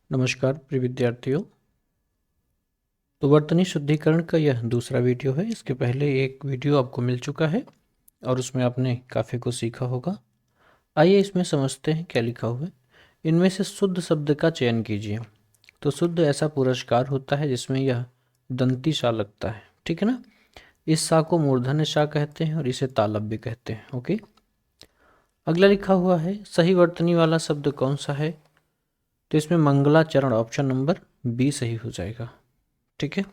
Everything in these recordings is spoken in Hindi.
नमस्कार प्रिय विद्यार्थियों। तो वर्तनी शुद्धिकरण का यह दूसरा वीडियो है। इसके पहले एक वीडियो आपको मिल चुका है और उसमें आपने काफ़ी कुछ सीखा होगा। आइए इसमें समझते हैं क्या लिखा हुआ है। इनमें से शुद्ध शब्द का चयन कीजिए। तो शुद्ध ऐसा पुरस्कार होता है जिसमें यह दंती सा लगता है, ठीक है ना। इस सा को मूर्धन्य सा कहते हैं और इसे तालव्य कहते हैं। ओके, अगला लिखा हुआ है सही वर्तनी वाला शब्द कौन सा है। तो इसमें मंगलाचरण ऑप्शन नंबर बी सही हो जाएगा, ठीक है।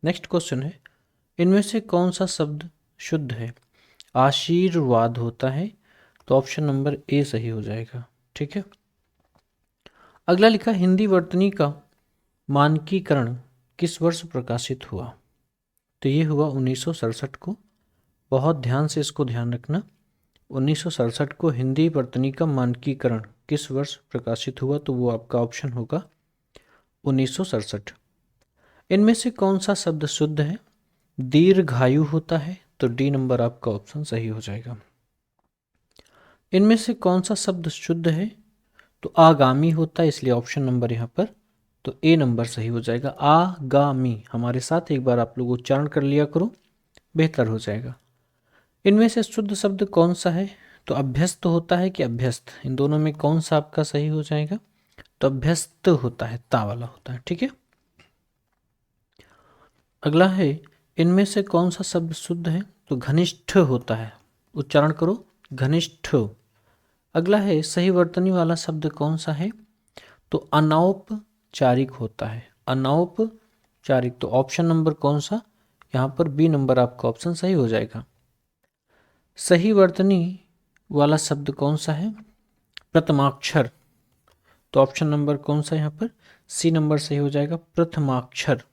नेक्स्ट क्वेश्चन है इनमें से कौन सा शब्द शुद्ध है। आशीर्वाद होता है, तो ऑप्शन नंबर ए सही हो जाएगा, ठीक है। अगला लिखा हिंदी वर्तनी का मानकीकरण किस वर्ष प्रकाशित हुआ। तो ये हुआ 1967 को। बहुत ध्यान से इसको ध्यान रखना। 1967 को हिंदी वर्तनी का मानकीकरण किस वर्ष प्रकाशित हुआ, तो वो आपका ऑप्शन होगा 1967। इनमें से कौन सा शब्द शुद्ध है। दीर्घायु होता है, तो डी नंबर आपका ऑप्शन सही हो जाएगा। इनमें से कौन सा शब्द शुद्ध है। तो आगामी होता है, इसलिए ऑप्शन नंबर यहाँ पर तो ए नंबर सही हो जाएगा। आगामी हमारे साथ एक बार आप लोग उच्चारण कर लिया करो, बेहतर हो जाएगा। इनमें से शुद्ध शब्द कौन सा है। तो अभ्यस्त होता है कि अभ्यस्त, इन दोनों में कौन सा आपका सही हो जाएगा। तो अभ्यस्त होता है, ता वाला होता है, ठीक है। अगला है इनमें से कौन सा शब्द शुद्ध है। तो घनिष्ठ होता है, उच्चारण करो घनिष्ठ। अगला है सही वर्तनी वाला शब्द कौन सा है। तो अनौपचारिक होता है, अनौपचारिक। तो ऑप्शन नंबर कौन सा, यहाँ पर बी नंबर आपका ऑप्शन सही हो जाएगा। सही वर्तनी वाला शब्द कौन सा है। प्रथमाक्षर। तो ऑप्शन नंबर कौन सा यहाँ पर सी नंबर सही हो जाएगा, प्रथमाक्षर।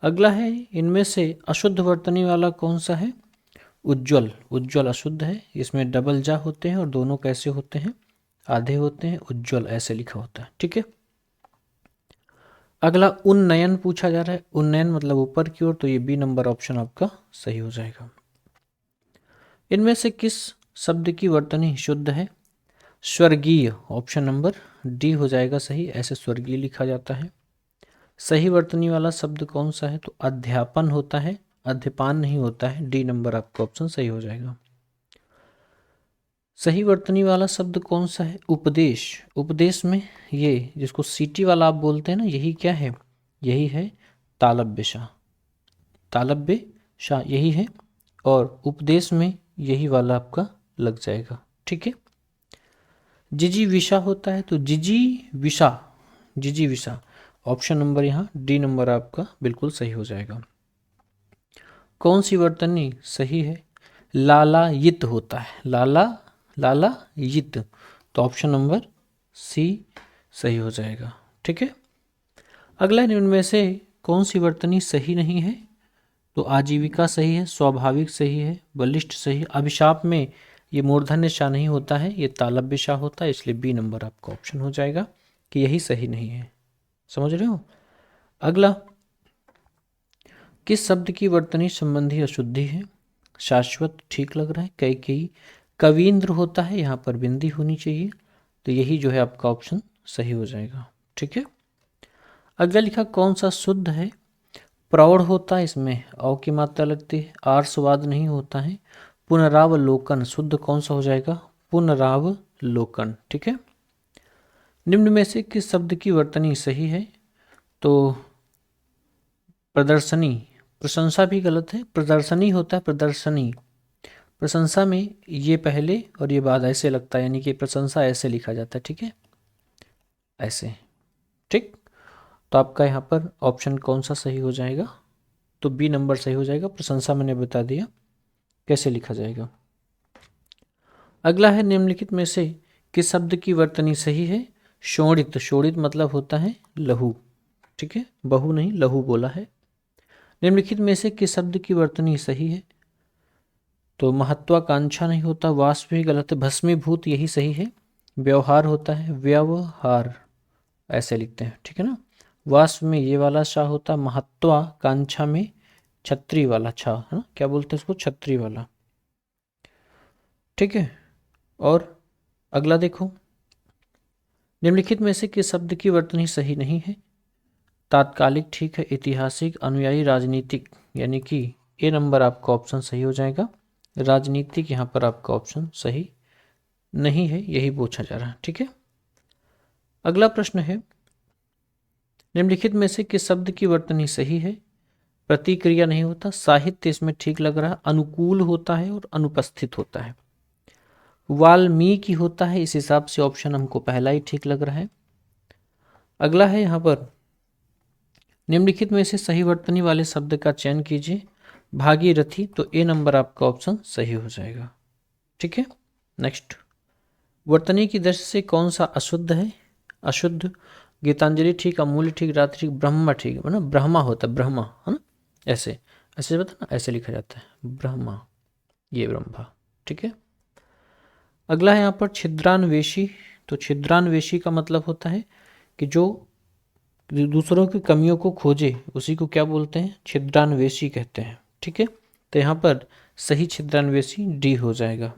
अगला है इनमें से अशुद्ध वर्तनी वाला कौन सा है। उज्ज्वल, उज्ज्वल अशुद्ध है, इसमें डबल जा होते हैं और दोनों कैसे होते हैं, आधे होते हैं। उज्ज्वल ऐसे लिखा होता है, ठीक है। अगला उन्नयन पूछा जा रहा है, उन्नयन मतलब ऊपर की ओर, तो ये बी नंबर ऑप्शन आपका सही हो जाएगा। इनमें से किस शब्द की वर्तनी शुद्ध है। स्वर्गीय, ऑप्शन नंबर डी हो जाएगा सही, ऐसे स्वर्गीय लिखा जाता है। सही वर्तनी वाला शब्द कौन सा है। तो अध्यापन होता है, अध्यपान नहीं होता है। डी नंबर आपका ऑप्शन सही हो जाएगा। सही वर्तनी वाला शब्द कौन सा है। उपदेश, उपदेश में ये जिसको सीटी वाला आप बोलते हैं ना, यही क्या है, यही है तालव्य शाह, तालव्य शाह यही है। और उपदेश में यही वाला आपका लग जाएगा, ठीक है। जिजी विषा होता है, तो जिजी विषा, जिजी विषा ऑप्शन नंबर यहाँ डी नंबर आपका बिल्कुल सही हो जाएगा। कौन सी वर्तनी सही है। लालायित होता है, लालायित, तो ऑप्शन नंबर सी सही हो जाएगा, ठीक है। अगला इनमें से कौन सी वर्तनी सही नहीं है। तो आजीविका सही है, स्वाभाविक सही है, बलिष्ठ सही है। अभिशाप में ये मूर्धन्य शाह नहीं होता है, ये तालव्य शाह होता है, इसलिए बी नंबर आपका ऑप्शन हो जाएगा कि यही सही नहीं है। समझ रहे हो। अगला किस शब्द की वर्तनी संबंधी अशुद्धि है। शाश्वत ठीक लग रहा है, कई कई। कवींद्र होता है, यहाँ पर बिंदी होनी चाहिए, तो यही जो है आपका ऑप्शन सही हो जाएगा, ठीक है। अगला लिखा कौन सा शुद्ध है। प्रौढ़ होता है, इसमें औ की मात्रा लगती है। आर्सवाद नहीं होता है। पुनरावलोकन शुद्ध कौन सा हो जाएगा, पुनरावलोकन, ठीक है। निम्न में से किस शब्द की वर्तनी सही है। तो प्रदर्शनी, प्रशंसा भी गलत है, प्रदर्शनी होता है, प्रदर्शनी। प्रशंसा में ये पहले और ये बाद ऐसे लगता है, यानी कि प्रशंसा ऐसे लिखा जाता है, ठीक है, ऐसे, ठीक। तो आपका यहाँ पर ऑप्शन कौन सा सही हो जाएगा। तो बी नंबर सही हो जाएगा, प्रशंसा मैंने बता दिया कैसे लिखा जाएगा। अगला है निम्नलिखित में से किस शब्द की वर्तनी सही है। शोणित, शोणित मतलब होता है लहू, ठीक है, बहु नहीं लहू बोला है। निम्नलिखित में से किस शब्द की वर्तनी सही है। तो महत्वाकांक्षा नहीं होता, वाष्प भी गलत है, भस्मीभूत यही सही है। व्यवहार होता है, व्यवहार ऐसे लिखते हैं, ठीक है ना। वाष्प में ये वाला शाह होता है, महत्वाकांक्षा में छत्री वाला छा है ना, क्या बोलते हैं इसको, छत्री वाला, ठीक है। और अगला देखो निम्नलिखित में से किस शब्द की वर्तनी सही नहीं है? तात्कालिक ठीक है, ऐतिहासिक, अनुयायी, राजनीतिक, यानी कि ए नंबर आपका ऑप्शन सही हो जाएगा। राजनीतिक यहाँ पर आपका ऑप्शन सही नहीं है, यही पूछा जा रहा है। ठीक है, अगला प्रश्न है, निम्नलिखित में से किस शब्द की वर्तनी सही है? प्रतिक्रिया नहीं होता, साहित्य इसमें ठीक लग रहा है, अनुकूल होता है और अनुपस्थित होता है। वाल्मीकि होता है, इस हिसाब से ऑप्शन हमको पहला ही ठीक लग रहा है। अगला है यहाँ पर, निम्नलिखित में से सही वर्तनी वाले शब्द का चयन कीजिए। भागीरथी, तो ए नंबर आपका ऑप्शन सही हो जाएगा। ठीक है, नेक्स्ट, वर्तनी की दृष्टि से कौन सा अशुद्ध है? अशुद्ध, गीतांजलि ठीक, अमूल्य ठीक, रात्रि ठीक, ब्रह्मा ठीक है ना, ब्रह्मा होता है, ब्रह्मा है ना, ऐसे ऐसे बता ना, ऐसे लिखा जाता है ब्रह्मा, ये ब्रह्मा। ठीक है, अगला है यहाँ पर छिद्रान्वेषी, तो छिद्रान्वेषी का मतलब होता है कि जो दूसरों की कमियों को खोजे, उसी को क्या बोलते हैं? छिद्रान्वेषी कहते हैं। ठीक है, तो यहाँ पर सही छिद्रान्वेषी डी हो जाएगा।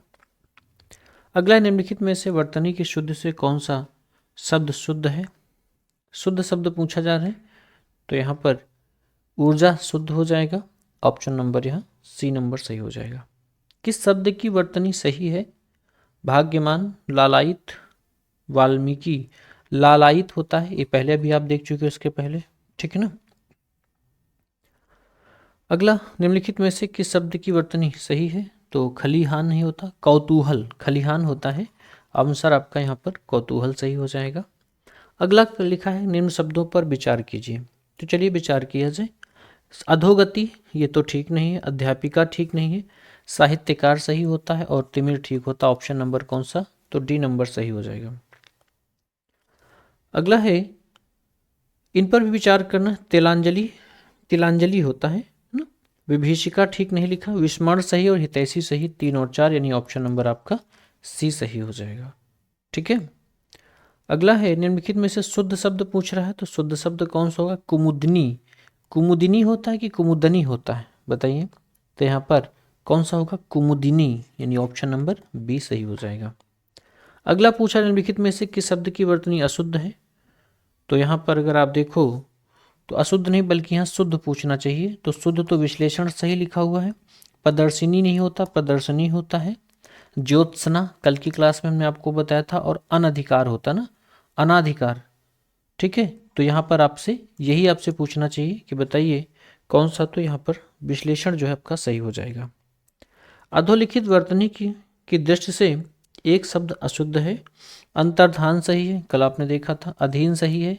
अगला निम्नलिखित में से वर्तनी की शुद्ध से कौन सा शब्द शुद्ध है? शुद्ध शब्द पूछा जा रहा है, तो यहाँ पर ऊर्जा शुद्ध हो जाएगा, ऑप्शन नंबर यहाँ सी नंबर सही हो जाएगा। किस शब्द की वर्तनी सही है? भाग्यमान, लालायित, वाल्मीकि, लालायित होता है, ये पहले भी आप देख चुके हो इसके पहले। ठीक है ना, अगला, निम्नलिखित में से किस शब्द की वर्तनी सही है? तो खलिहान नहीं होता, कौतूहल, खलिहान होता है, आंसर आपका यहाँ पर कौतूहल सही हो जाएगा। अगला लिखा है, निम्न शब्दों पर विचार कीजिए, तो चलिए विचार किया जाए। अधोगति, ये तो ठीक नहीं है, अध्यापिका ठीक नहीं है, साहित्यकार सही होता है और तिमिर ठीक होता है, ऑप्शन नंबर कौन सा? तो डी नंबर सही हो जाएगा। अगला है, इन पर भी विचार करना, तिलांजलि, तिलांजलि होता है ना, विभीषिका ठीक नहीं लिखा, विस्मरण सही और हितैषी सही, 3 और 4, यानी ऑप्शन नंबर आपका सी सही हो जाएगा। ठीक है, अगला है, निम्नलिखित में से शुद्ध शब्द पूछ रहा है, तो शुद्ध शब्द कौन सा होगा? कुमुदनी, कुमुदिनी होता है कि कुमुदनी होता है, बताइए। तो यहाँ पर कौन सा होगा? कुमुदिनी, यानी ऑप्शन नंबर बी सही हो जाएगा। अगला पूछा, निम्नलिखित में से किस शब्द की वर्तनी अशुद्ध है? तो यहाँ पर अगर आप देखो तो अशुद्ध नहीं बल्कि यहाँ शुद्ध पूछना चाहिए, तो शुद्ध तो विश्लेषण सही लिखा हुआ है। प्रदर्शिनी नहीं होता, प्रदर्शनी होता है। ज्योत्सना, कल की क्लास में हमने आपको बताया था, और अनधिकार होता ना, अनाधिकार। ठीक है, तो यहाँ पर आपसे यही आपसे पूछना चाहिए कि बताइए कौन सा, तो यहाँ पर विश्लेषण जो है आपका सही हो जाएगा। अधोलिखित वर्तनी की दृष्टि से एक शब्द अशुद्ध है। अंतर्धान सही है, कल आपने देखा था। अधीन सही है,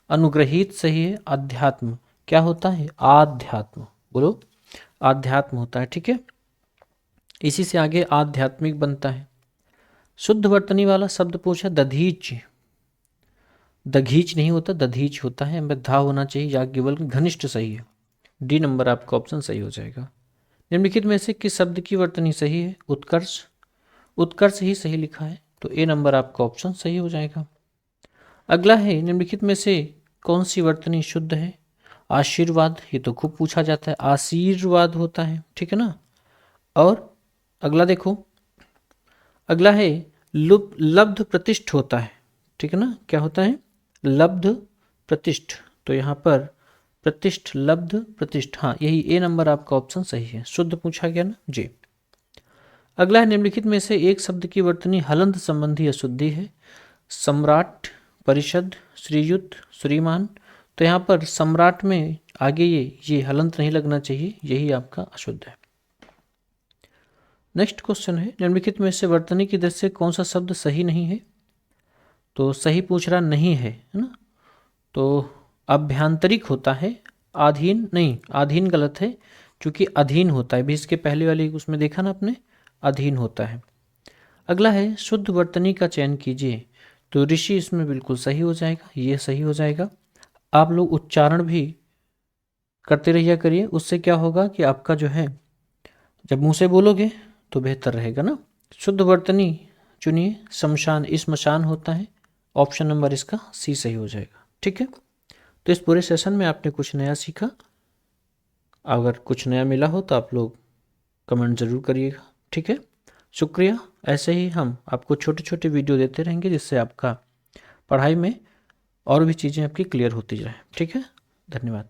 अनुग्रहित सही है, अध्यात्म क्या होता है? आध्यात्म, बोलो, आध्यात्म होता है। ठीक है, इसी से आगे आध्यात्मिक बनता है। शुद्ध वर्तनी वाला शब्द पूछा, दधीच, दघीच नहीं होता, दधीच होता है, हमें धा होना चाहिए, याज्ञवल्क्य, घनिष्ठ सही है, डी नंबर आपका ऑप्शन सही हो जाएगा। निम्नलिखित में से किस शब्द की वर्तनी सही है? उत्कर्ष, उत्कर्ष ही सही लिखा है, तो ए नंबर आपका ऑप्शन सही हो जाएगा। अगला है, निम्नलिखित में से कौन सी वर्तनी शुद्ध है? आशीर्वाद, ये तो खूब पूछा जाता है, आशीर्वाद होता है। ठीक है ना, और अगला देखो, अगला है लब्ध प्रतिष्ठ होता है। ठीक है ना, क्या होता है? लब्ध प्रतिष्ठ, तो यहाँ पर प्रतिष्ठ, लब्ध प्रतिष्ठ, हाँ यही ए नंबर आपका ऑप्शन सही है, शुद्ध पूछा गया ना जी। अगला है, निम्नलिखित में से एक शब्द की वर्तनी हलंत संबंधी अशुद्धि है। सम्राट, परिषद, श्रीयुत, श्रीमान, तो यहाँ पर सम्राट में आगे ये हलंत नहीं लगना चाहिए, यही आपका अशुद्ध है। नेक्स्ट क्वेश्चन है, निम्नलिखित में से वर्तनी की दृष्टि से कौन सा शब्द सही नहीं है? तो सही पूछ रहा नहीं है ना, तो अभ्यांतरिक होता है, आधीन नहीं, आधीन गलत है, क्योंकि अधीन होता है भी, इसके पहले वाले उसमें देखा ना आपने, अधीन होता है। अगला है, शुद्ध वर्तनी का चयन कीजिए, तो ऋषि इसमें बिल्कुल सही हो जाएगा, ये सही हो जाएगा। आप लोग उच्चारण भी करते रहिए करिए, उससे क्या होगा कि आपका जो है जब मुंह से बोलोगे तो बेहतर रहेगा ना। शुद्ध वर्तनी चुनिए, शमशान, स्मशान होता है, ऑप्शन नंबर इसका सी सही हो जाएगा। ठीक है, तो इस पूरे सेशन में आपने कुछ नया सीखा, अगर कुछ नया मिला हो तो आप लोग कमेंट ज़रूर करिएगा। ठीक है, शुक्रिया। ऐसे ही हम आपको छोटे छोटे वीडियो देते रहेंगे जिससे आपका पढ़ाई में और भी चीज़ें आपकी क्लियर होती जाए। ठीक है, धन्यवाद।